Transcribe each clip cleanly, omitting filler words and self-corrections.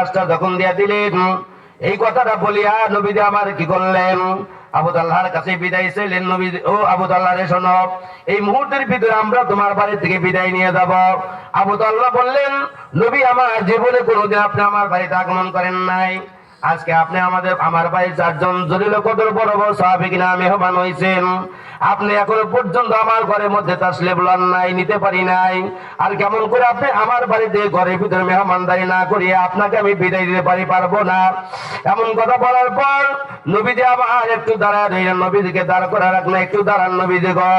গাছটা যখন দিয়ে দিলেন, এই কথাটা বলিয়া নবী আমার কি করলেন, আবু তালহার কাছে বিদায় চাইলেন। নবী, ও আবু তালহা রে শোনো, এই মুহূর্তের ভিতরে আমরা তোমার বাড়ি থেকে বিদায় নিয়ে যাব। আবু তালহা বললেন, নবী আমার জীবনে কোনোদিন আপনি আমার বাড়িতে আগমন করেন নাই, আজকে আপনি আমার বাড়ির 4 জন জলিল কদর বড় বড় সাহাবী না মেহমান হইছেন, আপনি এখনো পর্যন্ত আমার ঘরের মধ্যে তাসলিম লন নাই, নিতে পারি নাই, আর কেমন করে আপনি আমার বাড়িতে ঘরের ভিতরে মেহমানদারি না করিয়ে আপনাকে আমি বিদায় দিতে পারবো না। এমন কথা বলার পর নবীজি আবার একটু দাঁড়ায় রইলেন। নবীজিকে দাঁড় করে রাখলেন, একটু দাঁড়ান নবীজি গো,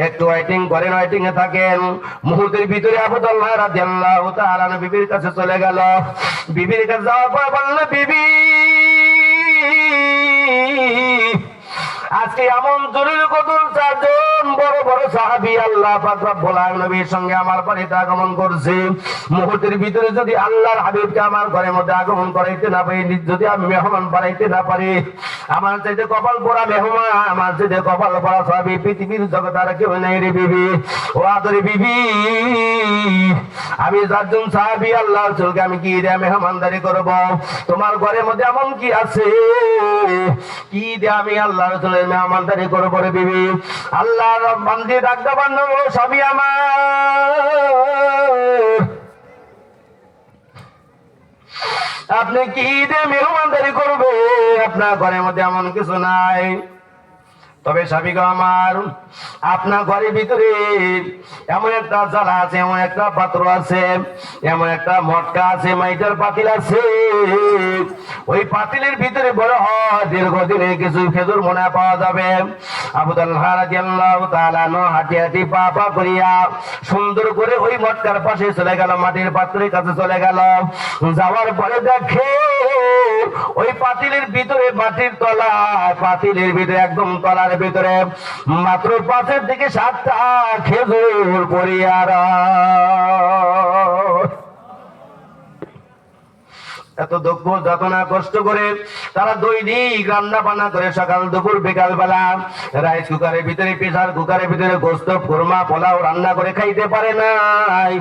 একটু ওয়েটিং করেন, ওয়েটিং এ থাকেন। মুহূর্তের ভিতরে আবু তালহা রাদিয়াল্লাহু তাআলা বিবির কাছে চলে গেল। বিবির কাছে যাওয়ার পর বলল, বিবি আজকে এমন জরুরি কদর 4 জন বড় বড় সাহাবী আল্লাহ পাক রব্বুল আলামিনের সঙ্গে আমার বাড়িতে আগমন করছে। মুহূর্তের ভিতরে যদি আল্লাহর হাবিবকে আমার ঘরের মধ্যে আগমন করাইতে না পারি, যদি আমি মেহমান বানাইতে না পারি, আমার চাইতে কপাল পোড়া মেহমান, আমার চাইতে কপাল পোড়া সাহাবী পৃথিবীর জগতে আর কেউ নাই রে বিবি। ও আদরে বিবি, আমি 4 জন সাহাবী আল্লাহর রাসূলকে আমি কি দিয়ে মেহমানদারি করব? তোমার ঘরের মধ্যে এমন কি আছে কি দিয়ে আমি আল্লাহর রাসূলের মেহমানদারি করব রে বিবি? আল্লাহর বান্দি ডাকতে বান্ধব, সবই আমার, আপনি কি দিয়ে মেহমানদারি করবে? আপনার ঘরের মধ্যে এমন কিছু নাই। তবে স্বামীগো আমার, আপনার ঘরের ভিতরে এমন একটা জ্বালা আছে, এমন একটা পাত্র আছে, এমন একটা মটকা আছে, মাইটার পাতিল আছে, ওই পাতিলের ভিতরে বড় হয় দীর্ঘদিনে কিছু খেজুর মনে পাওয়া যাবে। আবু তালহা রাদিয়াল্লাহু তাআলা হাঁটি হাঁটি পা পা করিয়া সুন্দর করে ওই মটকার পাশে চলে গেল, মাটির পাত্রের কাছে চলে গেল। যাওয়ার পরে দেখে ওই পাতিলের ভিতরে, মাটির তলায়, পাতিলের ভিতরে একদম তলার ভিতরে মাত্র 5 থেকে 7টা খেজুর পড়িয়া। এত দুঃখ যাতনা কষ্ট করে তারা দৈনিক রান্না বান্না করে সকাল দুপুর বিকাল বেলা রাইস কুকারের ভিতরে, প্রেসার কুকারের ভিতরে গোশত কুরমা পোলাও রান্না করে খাইতে পারে নাই,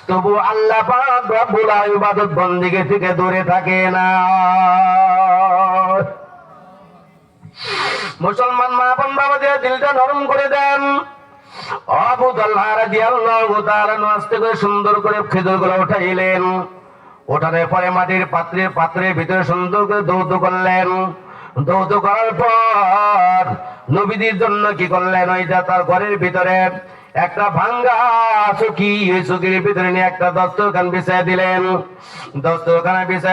তবু আল্লাহ পাক রব্বুল আলামিন ইবাদত বন্দেগী থেকে দূরে থাকে না। মুসলমান মা বোন বাবাদের দিলটা নরম করে দেন। আবু তালহা রাদিয়াল্লাহু তাআলা আস্তে করে সুন্দর করে খেজুরগুলো উঠাইলেন। ওঠানোর পরে মাটির পাত্রের ভিতরে সুন্দর করে দৌত করলেন। দৌত করার পর নবীদের জন্য কি করলেন, ওইটা তার ঘরের ভিতরে একটা ভাঙ্গা চকি, ওই চকির ভিতরে নিয়ে একটা দস্তরখান বিছায় দিলেন। দস্তরখানা বিছায়